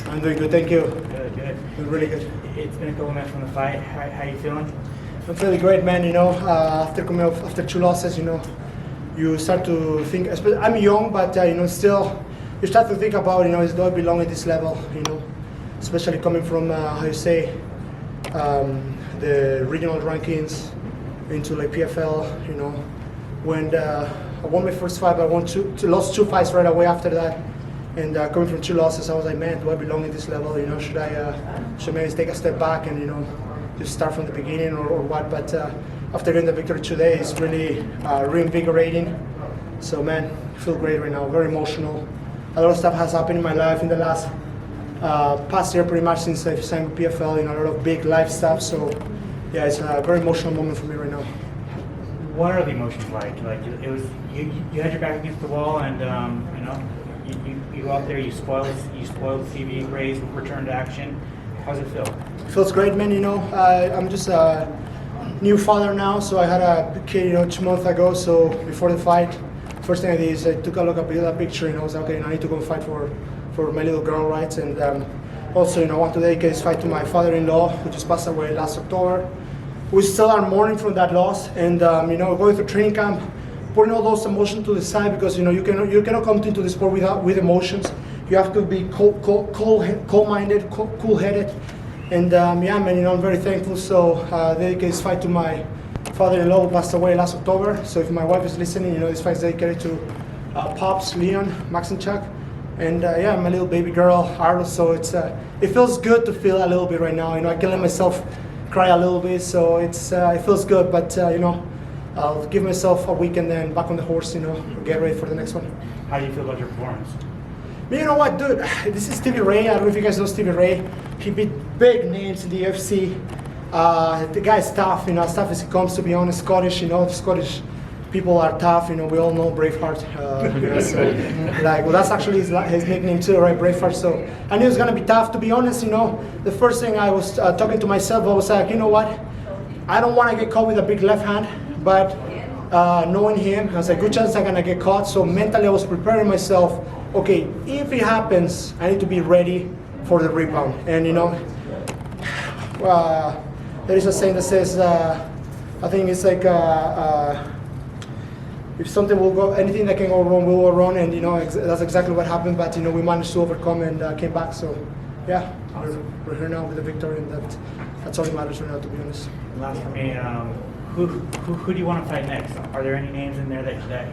I'm doing good, thank you. Good, good. Doing really good. It's been a couple months from the fight. How you feeling? I'm feeling great, man. After coming off after 2 losses, you start to think. I'm young, but still, you start to think about, do I belong at this level? Especially coming from the regional rankings into like PFL. When I won my first fight, but I lost 2 fights right away after that. And coming from 2 losses, I was like, man, do I belong at this level? Should I maybe take a step back and just start from the beginning or what? But after getting the victory today, it's really reinvigorating. So man, I feel great right now. Very emotional. A lot of stuff has happened in my life in the last past year, pretty much since I signed with PFL. A lot of big life stuff. So yeah, it's a very emotional moment for me right now. What are the emotions like? Like it was, you had your back against the wall, and you go out there, you spoiled Stevie Ray's return to action. How's it feel? It feels great, man. I'm just a new father now, so I had a kid, 2 months ago. So before the fight, first thing I did is I took a look at that picture, and I was like, okay, I need to go fight for my little girl, right? And also, I want to dedicate this fight to my father-in-law, who just passed away last October. We still are mourning from that loss, and going through training camp, putting all those emotions to the side, because you cannot come into the sport with emotions. You have to be cool-minded, cool-headed, and yeah, man, I'm very thankful. So dedicate this fight to my father-in-law, who passed away last October. So if my wife is listening, this fight is dedicated to Pops, Leon, Max, and Chuck, and yeah, my little baby girl, Arlo. So it feels good to feel a little bit right now. I can let myself cry a little bit, so it feels good. But I'll give myself a week and then back on the horse, get ready for the next one. How do you feel about your performance? You know what, dude? This is Stevie Ray. I don't know if you guys know Stevie Ray. He beat big names in the UFC. The guy's tough, as tough as he comes, to be honest. Scottish, the Scottish people are tough. We all know Braveheart. So, that's actually his nickname too, right? Braveheart. So I knew it was gonna be tough. To be honest, the first thing I was talking to myself, I was like, you know what? I don't want to get caught with a big left hand, but knowing him, I was like, good chance I'm gonna get caught. So mentally, I was preparing myself. Okay, if it happens, I need to be ready for the rebound. And there is a saying that says, I think it's like, if something will go, anything that can go wrong will go wrong. And that's exactly what happened. But we managed to overcome and came back. So yeah, we're here now with the victory, and that's all that matters right now, to be honest. Last for me, who do you want to fight next? Are there any names in there that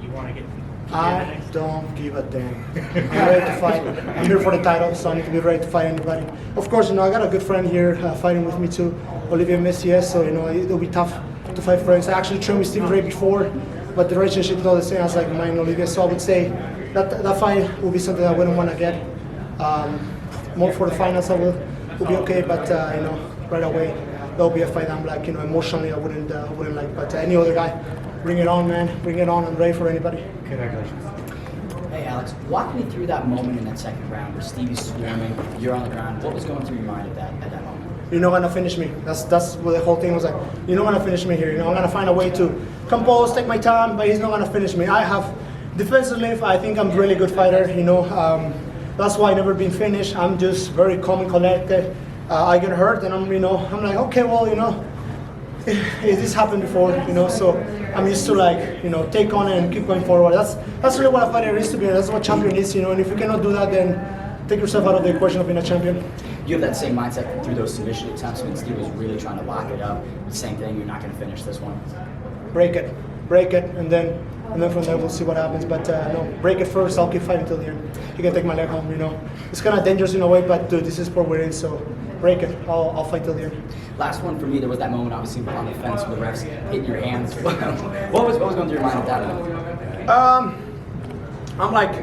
you want to get? I don't give a damn. I'm ready to fight. I'm here for the title, so I need to be ready to fight anybody. Of course, I got a good friend here fighting with me too, Olivier Messier. So it'll be tough to fight friends. I actually trained with Stevie Ray before, but the relationship is not the same as like mine and Olivier. So I would say that fight will be something I wouldn't want to get. More for the finals, I will be okay. But right away, there'll be a fight I'm like, emotionally I wouldn't like. But any other guy, bring it on, man. Bring it on. I'm ready for anybody. Congratulations. Hey Alex, walk me through that moment in that second round where Stevie's swarming, you're on the ground. What was going through your mind at that moment? You're not gonna finish me. That's what the whole thing was like. You're not gonna finish me here. I'm gonna find a way to compose, take my time, but he's not gonna finish me. I have defensively, I think I'm a really good fighter. That's why I never been finished. I'm just very calm and collected. I get hurt, and I'm like, okay, well, this happened before, so I'm used to take on it and keep going forward. That's really what a fighter is to be. That's what champion is, and if you cannot do that, then take yourself out of the equation of being a champion. You have that same mindset through those submission attempts when Steve was really trying to lock it up. Same thing, you're not going to finish this one. Break it, and then from there we'll see what happens. But no, break it first. I'll keep fighting till the end. You can take my leg home. It's kind of dangerous in a way, but dude, this is sport we're in, so break it. I'll fight till the end. Last one for me, there was that moment obviously on the fence with the refs hitting your hands. what was going through your mind at that moment? I'm like,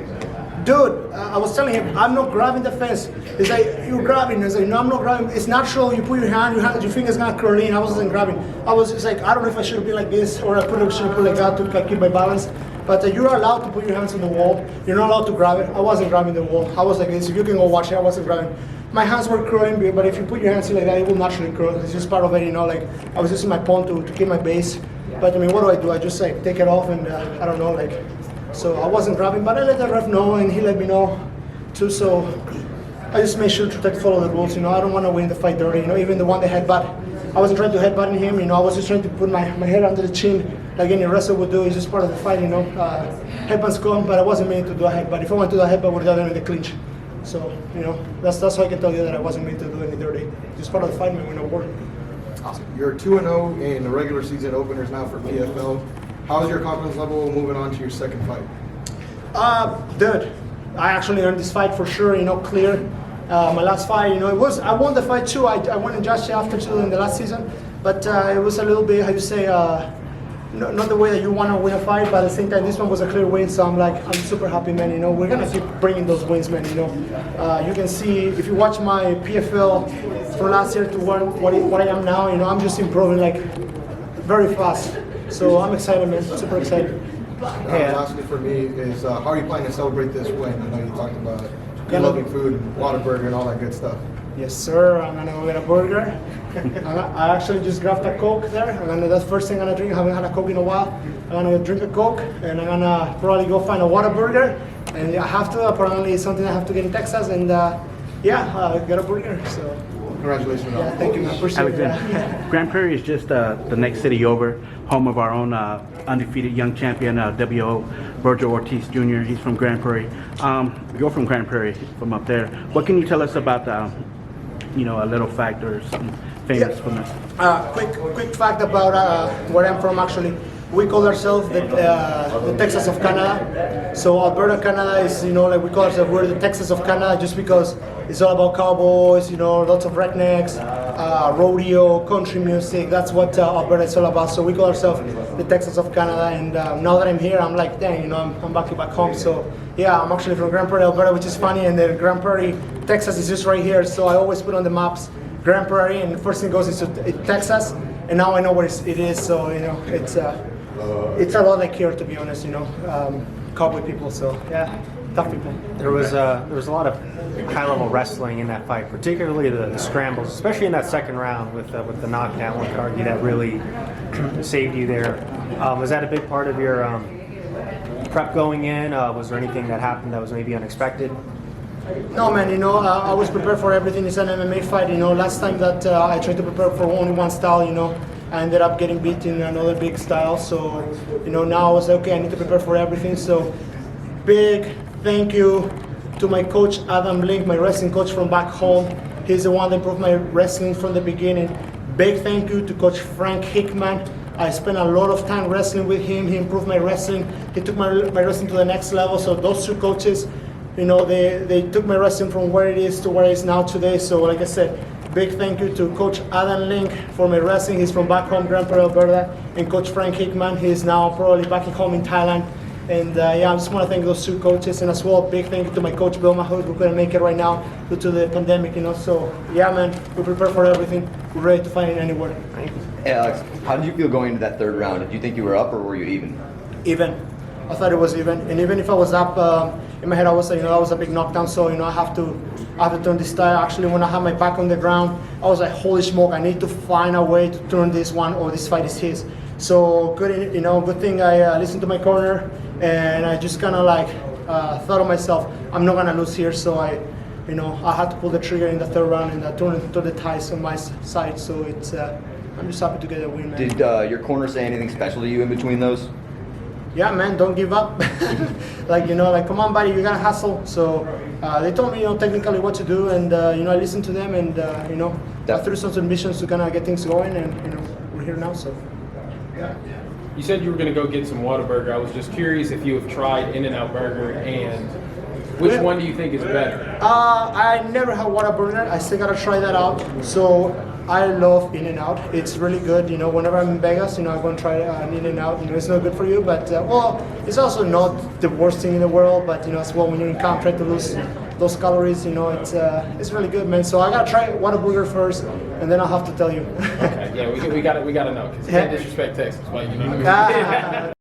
dude, I was telling him, I'm not grabbing the fence. He's like, you're grabbing. I was like, no, I'm not grabbing. It's natural. You put your finger's gonna curl in. I wasn't grabbing. I was just like, I don't know if I should be like this or I should put like that to keep my balance. But you're allowed to put your hands on the wall. You're not allowed to grab it. I wasn't grabbing the wall. I was like this. If you can go watch it, I wasn't grabbing. My hands were curling, but if you put your hands in like that, it will naturally curl. It's just part of it, like I was using my palm to keep my base. But what do? I just like take it off and I don't know, so I wasn't grabbing, but I let the ref know and he let me know too. So I just made sure to follow the rules. I don't want to win the fight dirty. Even the one that headbutt, I wasn't trying to headbutt him. I was just trying to put my head under the chin, like any wrestler would do. It's just part of the fight. Headbutts come, but I wasn't meant to do a headbutt. If I wanted to do a headbutt, I would have done it in the clinch. So that's how I can tell you that I wasn't meant to do any dirty. Just part of the fight, man. Win a war. Awesome. You're 2-0 in the regular season openers now for PFL. How's your confidence level moving on to your second fight? Good. I actually earned this fight for sure. Clear. My last fight, I won the fight too. I won in judge after too in the last season, but it was a little bit, how you say, not the way that you want to win a fight, but at the same time, this one was a clear win. So I'm super happy, man. We're gonna keep bringing those wins, man. You can see if you watch my PFL from last year to what I am now. I'm just improving like very fast. So I'm excited, man. Super excited. Lastly for me is how are you planning to celebrate this win? I know you talked about you loving food, Whataburger, and all that good stuff. Yes, sir. I'm gonna go get a burger. I actually just grabbed a Coke there. That's the first thing I'm gonna drink. I haven't had a Coke in a while. I'm gonna drink a Coke, and I'm gonna probably go find a Whataburger. And I have to. Apparently, it's something I have to get in Texas. And get a burger. So. Congratulations. Yeah, thank you. I appreciate it. Grand Prairie is just the next city over, home of our own undefeated young champion, WO, Virgil Ortiz Jr. He's from Grand Prairie. You're from Grand Prairie, from up there. What can you tell us about, a little fact or something famous from this? Quick fact about where I'm from, actually. We call ourselves the Texas of Canada. So Alberta, Canada is, we call ourselves, we're the Texas of Canada just because it's all about cowboys, lots of rednecks, rodeo, country music. That's what Alberta is all about. So we call ourselves the Texas of Canada. And now that I'm here, I'm like, dang, I'm back home. So yeah, I'm actually from Grand Prairie, Alberta, which is funny. And then Grand Prairie, Texas is just right here. So I always put on the maps Grand Prairie, and the first thing goes into Texas. And now I know where it is. So it's a lot like here, to be honest. Cowboy people. So yeah, tough people. There was a lot of high-level wrestling in that fight, particularly the scrambles, especially in that second round with the knockdown. One could argue that really saved you there. Was that a big part of your prep going in? Was there anything that happened that was maybe unexpected? No, man. I was prepared for everything. It's an MMA fight. Last time that I tried to prepare for only one style, I ended up getting beat in another big style. So, now I was like, okay, I need to prepare for everything. So, big thank you to my coach, Adam Link, my wrestling coach from back home. He's the one that improved my wrestling from the beginning. Big thank you to Coach Frank Hickman. I spent a lot of time wrestling with him. He improved my wrestling. He took my wrestling to the next level. So those two coaches, they took my wrestling from where it is to where it is now today. So like I said, big thank you to Coach Adam Link for my wrestling. He's from back home, Grand Prairie, Alberta. And Coach Frank Hickman, he's now probably back at home in Thailand. And I just want to thank those two coaches. And as well, big thank you to my coach, Bill Mahood, who couldn't make it right now due to the pandemic, So, yeah, man, we prepare for everything. We're ready to fight it anywhere. Hey, Alex, how did you feel going into that third round? Did you think you were up or were you even? Even. I thought it was even. And even if I was up, in my head I was like, that was a big knockdown. So, I have to turn this tire. Actually, when I had my back on the ground, I was like, holy smoke, I need to find a way to turn this one, or this fight is his. So good, good thing I listened to my corner, and I just kind of thought of myself, I'm not gonna lose here. So I had to pull the trigger in the third round and turn the ties on my side. So I'm just happy to get a win, man. Did your corner say anything special to you in between those? Yeah, man, don't give up. Come on, buddy, you gotta hustle. So they told me, technically what to do, and I listened to them, and I threw some submissions to kind of get things going, and we're here now. So. Yeah. You said you were going to go get some Whataburger. I was just curious if you have tried In-N-Out Burger, and which one do you think is better? I never had Whataburger. I still gotta try that out. So I love In-N-Out. It's really good. Whenever I'm in Vegas, I go and try an In-N-Out. It's not good for you, but it's also not the worst thing in the world. But as well, when you're in camp, try to lose those calories. It's really good, man. So I gotta try Whataburger first, and then I'll have to tell you. Okay, yeah, we gotta know, because you can't disrespect Texas, but